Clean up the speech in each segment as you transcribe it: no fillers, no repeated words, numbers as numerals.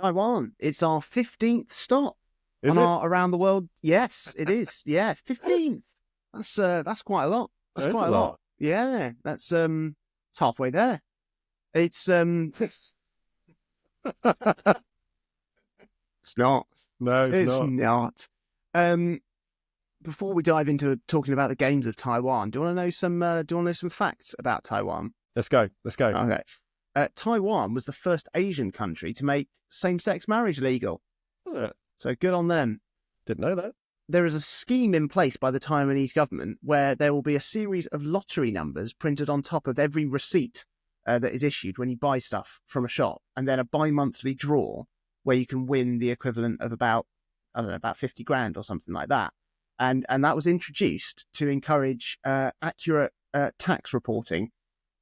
Taiwan. It's our 15th stop Is on it? our around the world. Yes, it is. Yeah, 15th. That's quite a lot. That's That is quite a a lot. lot. Yeah, it's halfway there. It's it's not. No, it's It's not. not. Before we dive into talking about the games of Taiwan, do you want to know some facts about Taiwan? Let's go. Okay. Taiwan was the first Asian country to make same-sex marriage legal. Was it? So good on them. Didn't know that. There is a scheme in place by the Taiwanese government where there will be a series of lottery numbers printed on top of every receipt that is issued when you buy stuff from a shop, and then a bi-monthly draw where you can win the equivalent of about 50 grand or something like that. And that was introduced to encourage accurate tax reporting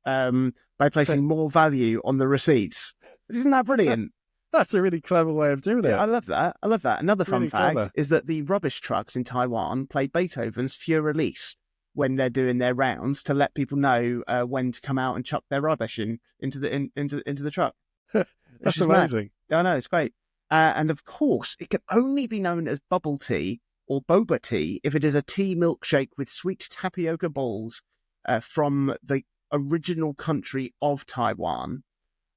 by placing more value on the receipts. Isn't that brilliant? That's a really clever way of doing it. Yeah, I love that. Another fun Really fact clever. is that the rubbish trucks in Taiwan play Beethoven's Fur Release when they're doing their rounds to let people know when to come out and chuck their rubbish into the truck. That's amazing. I know, it's great. And of course, it can only be known as bubble tea or boba tea if it is a tea milkshake with sweet tapioca balls from the original country of Taiwan.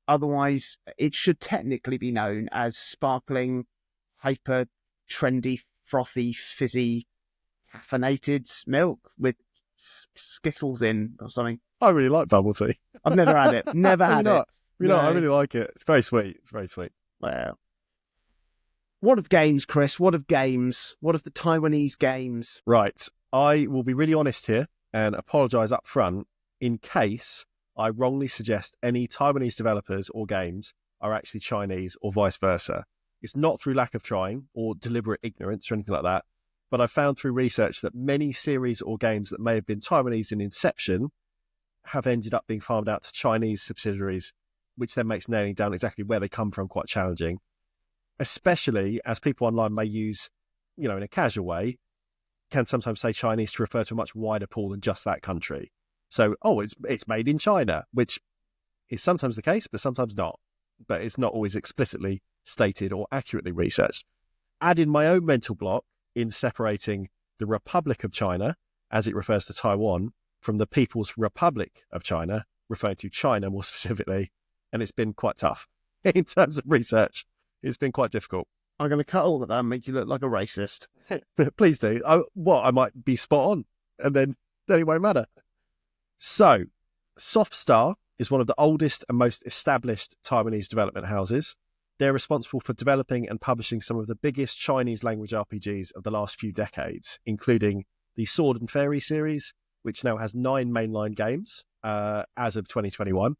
Otherwise, it should technically be known as sparkling, hyper trendy, frothy, fizzy, caffeinated milk with Skittles in or something. I really like bubble tea. I've never had it. Never had it. You know, I really like it. It's very sweet. Well, what of games, Chris? What of games? What of the Taiwanese games? Right. I will be really honest here and apologise up front in case I wrongly suggest any Taiwanese developers or games are actually Chinese or vice versa. It's not through lack of trying or deliberate ignorance or anything like that, but I found through research that many series or games that may have been Taiwanese in inception have ended up being farmed out to Chinese subsidiaries, which then makes nailing down exactly where they come from quite challenging, especially as people online may use, in a casual way, can sometimes say Chinese to refer to a much wider pool than just that country. So, it's made in China, which is sometimes the case, but sometimes not. But it's not always explicitly stated or accurately researched. Add in my own mental block in separating the Republic of China, as it refers to Taiwan, from the People's Republic of China, referring to China more specifically, and it's been quite tough in terms of research. It's been quite difficult. I'm going to cut all of that and make you look like a racist. Please do. I might be spot on, and then it won't matter. So, Softstar is one of the oldest and most established Taiwanese development houses. They're responsible for developing and publishing some of the biggest Chinese language RPGs of the last few decades, including the Sword and Fairy series, which now has 9 mainline games as of 2021,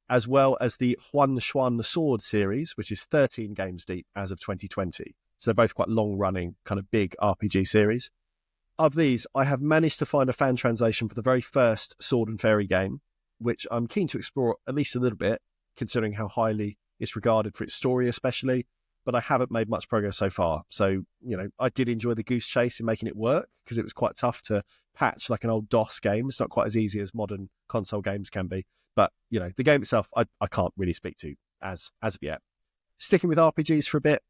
as well as the Huan Xuan Sword series, which is 13 games deep as of 2020. So they're both quite long-running, kind of big RPG series. Of these, I have managed to find a fan translation for the very first Sword and Fairy game, which I'm keen to explore at least a little bit, considering how highly it's regarded for its story especially, but I haven't made much progress so far. So, I did enjoy the goose chase in making it work, because it was quite tough to patch like an old DOS game. It's not quite as easy as modern console games can be. But, the game itself, I can't really speak to as of yet. Sticking with RPGs for a bit,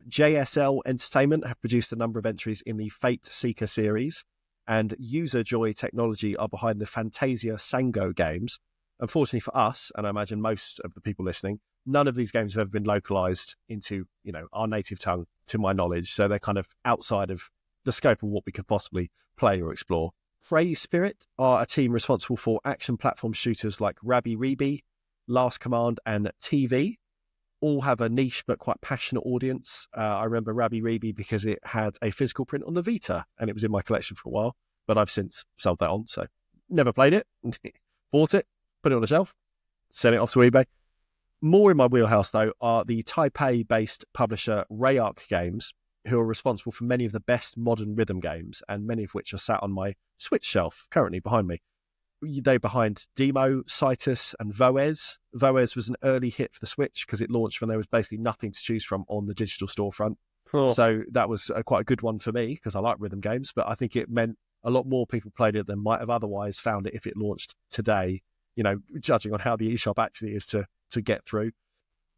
JSL Entertainment have produced a number of entries in the Fate Seeker series, and User Joy Technology are behind the Fantasia Sango games. Unfortunately for us, and I imagine most of the people listening, none of these games have ever been localized into, our native tongue, to my knowledge. So they're kind of outside of the scope of what we could possibly play or explore. Prey Spirit are a team responsible for action platform shooters like Rabbi Ribi, Last Command, and TV. All have a niche but quite passionate audience. I remember Rabbi Ribi because it had a physical print on the Vita, and it was in my collection for a while, but I've since sold that on, so never played it. Bought it, put it on the shelf, sent it off to eBay. More in my wheelhouse, though, are the Taipei-based publisher Rayark Games, who are responsible for many of the best modern rhythm games, and many of which are sat on my Switch shelf currently behind me. They're behind Demo, Citus, and Voez. Voez was an early hit for the Switch because it launched when there was basically nothing to choose from on the digital storefront. Cool. So that was quite a good one for me because I like rhythm games, but I think it meant a lot more people played it than might have otherwise found it if it launched today, judging on how the eShop actually is to get through.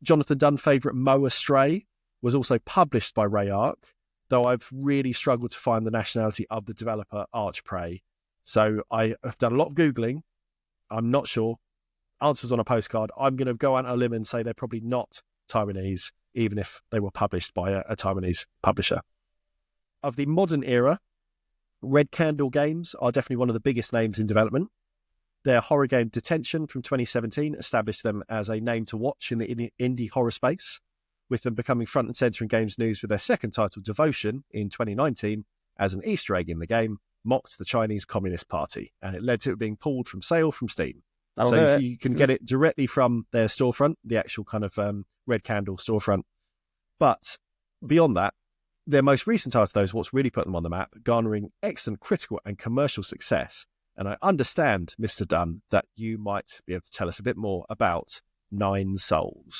Jonathan Dunn favourite Mo Astray was also published by Rayark, though I've really struggled to find the nationality of the developer Archprey. So I have done a lot of Googling. I'm not sure. Answers on a postcard. I'm going to go on a limb and say they're probably not Taiwanese, even if they were published by a Taiwanese publisher. Of the modern era, Red Candle Games are definitely one of the biggest names in development. Their horror game Detention from 2017 established them as a name to watch in the indie horror space, with them becoming front and centre in games news with their second title, Devotion, in 2019, as an Easter egg in the game, mocked the Chinese Communist Party, and it led to it being pulled from sale from Steam. So you can get it directly from their storefront, the actual kind of Red Candle storefront. But beyond that, their most recent title, though, is what's really put them on the map, garnering excellent critical and commercial success. And I understand, Mr. Dunn, that you might be able to tell us a bit more about Nine Souls.